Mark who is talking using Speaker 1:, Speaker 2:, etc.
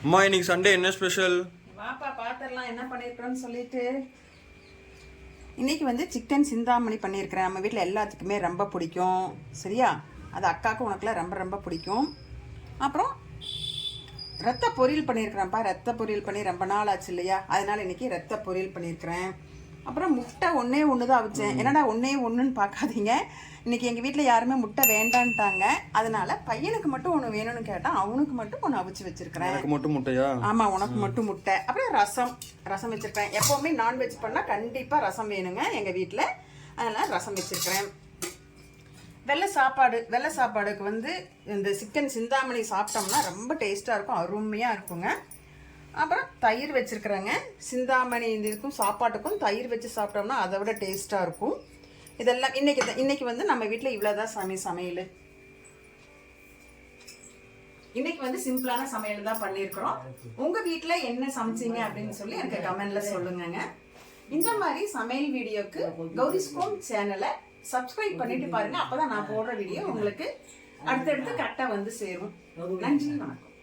Speaker 1: அம்மா இன்னைக்கு சண்டே என்ன ஸ்பெஷல்?
Speaker 2: வாப்பா பாத்திரலாம் என்ன பண்ணியிருக்கிறோன்னு சொல்லிட்டு. இன்னைக்கு வந்து சிக்கன் சிந்தாமணி பண்ணியிருக்கிறேன். நம்ம வீட்டில் எல்லாத்துக்குமே ரொம்ப பிடிக்கும். சரியா? அது அக்காவுக்கு உனக்குலாம் ரொம்ப ரொம்ப பிடிக்கும். அப்புறம் ரத்த பொரியல் பண்ணியிருக்கிறேன்ப்பா. ரத்த பொரியல் பண்ணி ரொம்ப நாள் ஆச்சு இல்லையா, அதனால இன்னைக்கு ரத்த பொரியல் பண்ணியிருக்கிறேன். அப்புறம் முட்டை ஒன்றே ஒன்று தான் அவிச்சேன். என்னடா ஒன்றே ஒன்றுன்னு பார்க்காதீங்க, இன்னைக்கு எங்கள் வீட்டில் யாருமே முட்டை வேண்டான்ட்டாங்க. அதனால பையனுக்கு மட்டும் ஒன்று வேணும்னு கேட்டான், அவனுக்கு மட்டும் ஒன்று அவிச்சு வச்சிருக்கிறேன்.
Speaker 1: எனக்கு மட்டும் முட்டையா?
Speaker 2: ஆமாம், உனக்கு மட்டும் முட்டை. அப்புறம் ரசம் வச்சிருக்கிறேன். எப்போவுமே நான்வெஜ் பண்ணால் கண்டிப்பாக ரசம் வேணுங்க எங்கள் வீட்டில், அதனால் ரசம் வச்சிருக்கிறேன். வெள்ளை சாப்பாடுக்கு வந்து இந்த சிக்கன் சிந்தாமணி சாப்பிட்டோம்னா ரொம்ப டேஸ்ட்டாக இருக்கும், அருமையாக இருக்குங்க. அப்புறம் தயிர் வச்சுருக்குறேங்க. சிந்தாமணி இதுக்கும் சாப்பாட்டுக்கும் தயிர் வச்சு சாப்பிட்டோம்னா அதை விட டேஸ்ட்டாக இருக்கும். இதெல்லாம் இன்னைக்கு வந்து நம்ம வீட்டில் இவ்வளோதான் சமையல். இன்னைக்கு வந்து சிம்பிளான சமையல் தான் பண்ணியிருக்கிறோம். உங்கள் வீட்டில் என்ன சமைச்சிங்க அப்படின்னு சொல்லி எனக்கு கமெண்டில் சொல்லுங்கங்க. இந்த மாதிரி சமையல் வீடியோக்கு கௌரிஸ் ஹோம் சேனலை சப்ஸ்கிரைப் பண்ணிட்டு பாருங்க. அப்பதான் நான் போடுற வீடியோ உங்களுக்கு அடுத்தடுத்து கரெக்டாக வந்து சேரும். நன்றி, வணக்கம்.